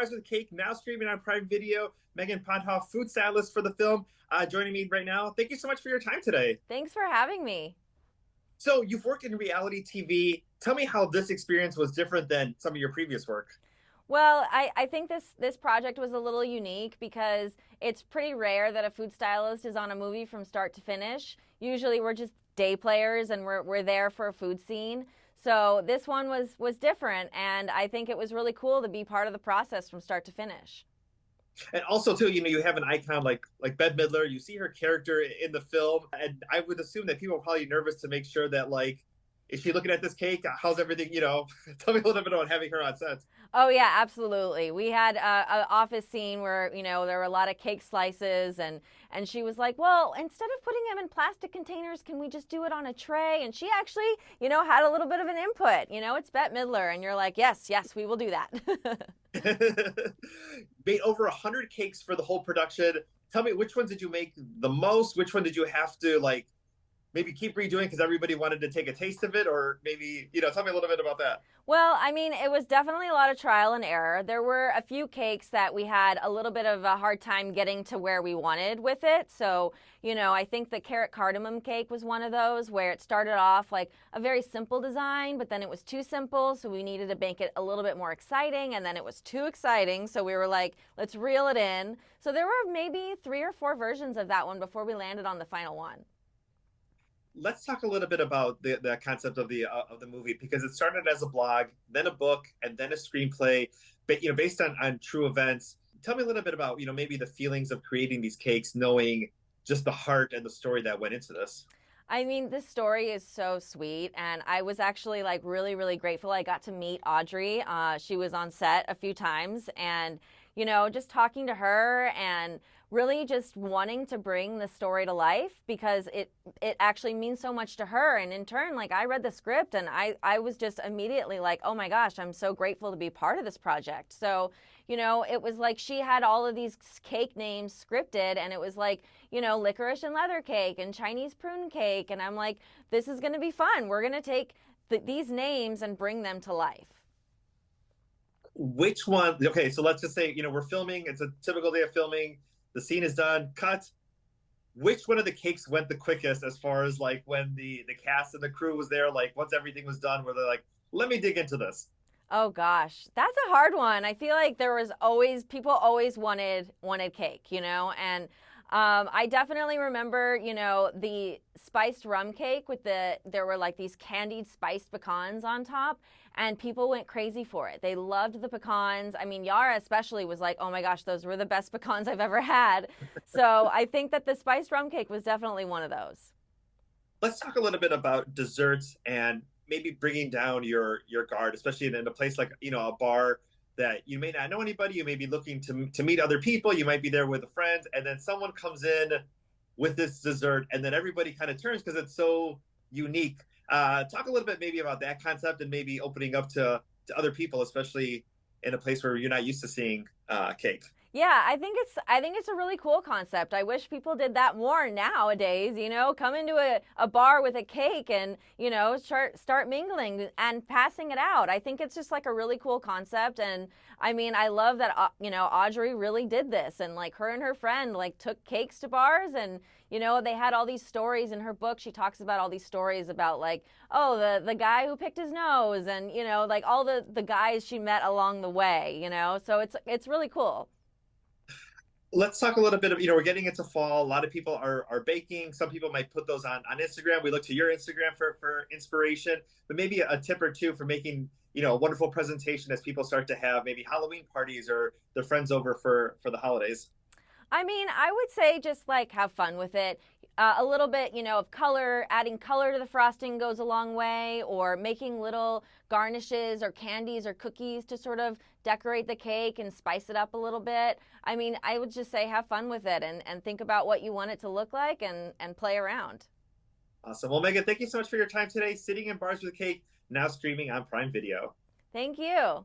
Bars with Cake, now streaming on Prime Video. Megan Potthoff, food stylist for the film, joining me right now. Thank you so much for your time today. Thanks for having me. So, you've worked in reality TV. Tell me how this experience was different than some of your previous work. Well, I think this project was a little unique because it's pretty rare that a food stylist is on a movie from start to finish. Usually we're just day players and we're there for a food scene. So this one was different, and I think it was really cool to be part of the process from start to finish. And also, too, you have an icon like Bette Midler. You see her character in the film, and I would assume that people are probably nervous to make sure that, like, is she looking at this cake? How's everything? Tell me a little bit about having her on set. Oh yeah, absolutely. We had an office scene where there were a lot of cake slices, and she was like, "Well, instead of putting them in plastic containers, can we just do it on a tray?" And she actually, had a little bit of an input. It's Bette Midler, and you're like, "Yes, yes, we will do that." Made over 100 cakes for the whole production. Tell me, which ones did you make the most? Which one did you have to, like, maybe keep redoing because everybody wanted to take a taste of it? Or maybe, tell me a little bit about that. Well, I mean, it was definitely a lot of trial and error. There were a few cakes that we had a little bit of a hard time getting to where we wanted with it. So, I think the carrot cardamom cake was one of those where it started off like a very simple design, but then it was too simple. So we needed to make it a little bit more exciting. And then it was too exciting. So we were like, let's reel it in. So there were maybe 3 or 4 versions of that one before we landed on the final one. Let's talk a little bit about the concept of the movie, because it started as a blog, then a book, and then a screenplay, but based on true events. Tell me a little bit about maybe the feelings of creating these cakes, knowing just the heart and the story that went into this. I mean, this story is so sweet, and I was actually like really, really grateful. I got to meet Audrey. She was on set a few times, and just talking to her and really just wanting to bring the story to life because it actually means so much to her. And in turn, like I read the script and I was just immediately like, oh my gosh, I'm so grateful to be part of this project. So it was like she had all of these cake names scripted, and it was like, licorice and leather cake and Chinese prune cake. And I'm like, this is going to be fun. We're going to take these names and bring them to life. Which one? Okay, so let's just say we're filming. It's a typical day of filming. The scene is done. Cut. Which one of the cakes went the quickest as far as like when the cast and the crew was there? Like once everything was done, where they're like, let me dig into this. Oh gosh, that's a hard one. I feel like there was always people always wanted cake, and I definitely remember, the spiced rum cake with there were like these candied spiced pecans on top, and people went crazy for it. They loved the pecans. I mean, Yara especially was like, oh my gosh, those were the best pecans I've ever had. So I think that the spiced rum cake was definitely one of those. Let's talk a little bit about desserts and maybe bringing down your guard, especially in a place like a bar that you may not know anybody. You may be looking to meet other people. You might be there with a friend, and then someone comes in with this dessert, and then everybody kind of turns because it's so unique. Talk a little bit maybe about that concept and maybe opening up to other people, especially in a place where you're not used to seeing cake. Yeah, I think it's a really cool concept. I wish people did that more nowadays, come into a bar with a cake and, start mingling and passing it out. I think it's just like a really cool concept. And I mean, I love that, Audrey really did this, and like her and her friend like took cakes to bars, and, they had all these stories in her book. She talks about all these stories about like, oh, the guy who picked his nose, and, like all the guys she met along the way, so it's really cool. Let's talk a little bit of, we're getting into fall. A lot of people are baking. Some people might put those on Instagram. We look to your Instagram for inspiration, but maybe a tip or two for making a wonderful presentation as people start to have maybe Halloween parties or their friends over for the holidays. I mean, I would say just like have fun with it. A little bit, of color, adding color to the frosting goes a long way, or making little garnishes or candies or cookies to sort of decorate the cake and spice it up a little bit. I mean, I would just say have fun with it and think about what you want it to look like and play around. Awesome. Well, Megan, thank you so much for your time today. Sitting in Bars with Cake, now streaming on Prime Video. Thank you.